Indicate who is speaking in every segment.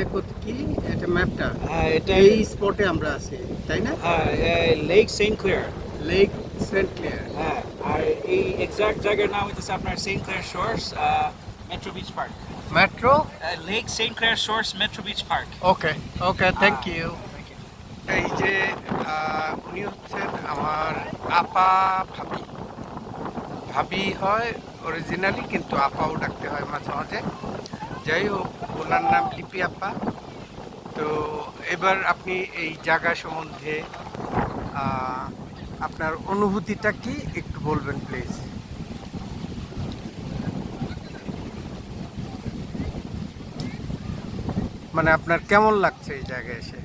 Speaker 1: এটা কি এটা ম্যাপটা
Speaker 2: এটা
Speaker 1: এই স্পটে আমরা আছি তাই না
Speaker 2: Lake Saint Clair.
Speaker 1: Lake Saint Clair
Speaker 2: হ্যাঁ, আর এই এক্সাক্ট জায়গার নাম হচ্ছে আপনার Saint Clair Shores Metro Beach Park.
Speaker 1: Metro
Speaker 2: Lake Saint Clair Shores Metro Beach Park.
Speaker 1: Okay okay thank you এই যে উনি হচ্ছেন আমার আপা ভাবি ভাবি হয় অরিজিনালি কিন্তু আপাও ডাকতে হয় মাঝে মাঝে যাই হোক ওনার নাম লিপি আপা তো এবার আপনি এই জায়গা সম্বন্ধে আপনার অনুভূতিটা কি একটু বলবেন প্লিজ মানে আপনার কেমন লাগছে এই জায়গায় এসে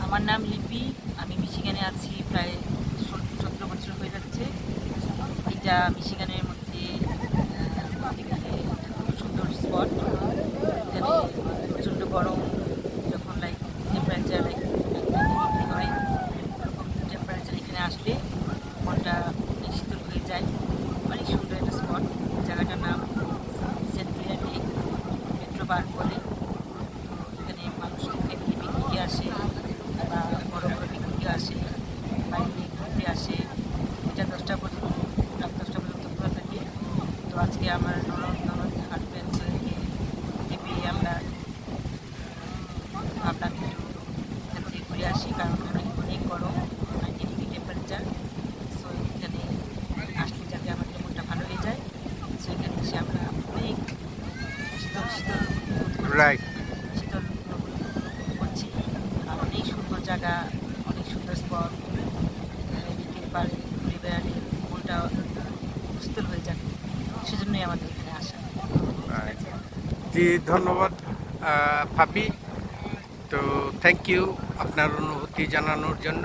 Speaker 3: আমার নাম লিপি, আমি মিশিগানে আছি প্রায় 17 বছর হয়ে যাচ্ছে। এটা মিশিগানের মধ্যে এখানে খুব সুন্দর স্পট। এখানে প্রচণ্ড গরম, যখন টেম্পারেচার হয়, এরকম টেম্পারেচার এখানে আসলে মনটা অনেক শীতল হয়ে যায়। অনেক সুন্দর একটা স্পট। জায়গাটার নাম Saint Clair Lake, Metro Park বলে। এখানে মানুষ এমনি পিকনিকে আসে বা বড় বড় পিকনিকে আসে, বাইরে ঘুরতে আসে। এটা 10টা পর্যন্ত, রাত 10টা পর্যন্ত খোলা থাকে। তো আজকে আমার ননদ হাজব্যান্ডকে পেয়ে আমরা ভাবলাম একটু এখান থেকে ঘুরে আসি, কারণ অনেক অনেক গরম, 90 ডিগ্রি টেম্পারেচার। সো এখানে আসলে যাতে আমাদের মনটা ভালো হয়ে যায়, সো এখানে এসে আমরা অনেক শীতল শীতল
Speaker 1: রাইট
Speaker 3: শীতল করছি। আর অনেক সুন্দর জায়গা, অনেক সুন্দর স্পট। বিকেল পারে ঘুরে বেড়ালে মনটা শীতল হয়ে যাবে, সেজন্যই আমাদের এখানে আসা।
Speaker 1: জি ধন্যবাদ ভাবি তো থ্যাংক ইউ আপনার অনুভূতি জানানোর জন্য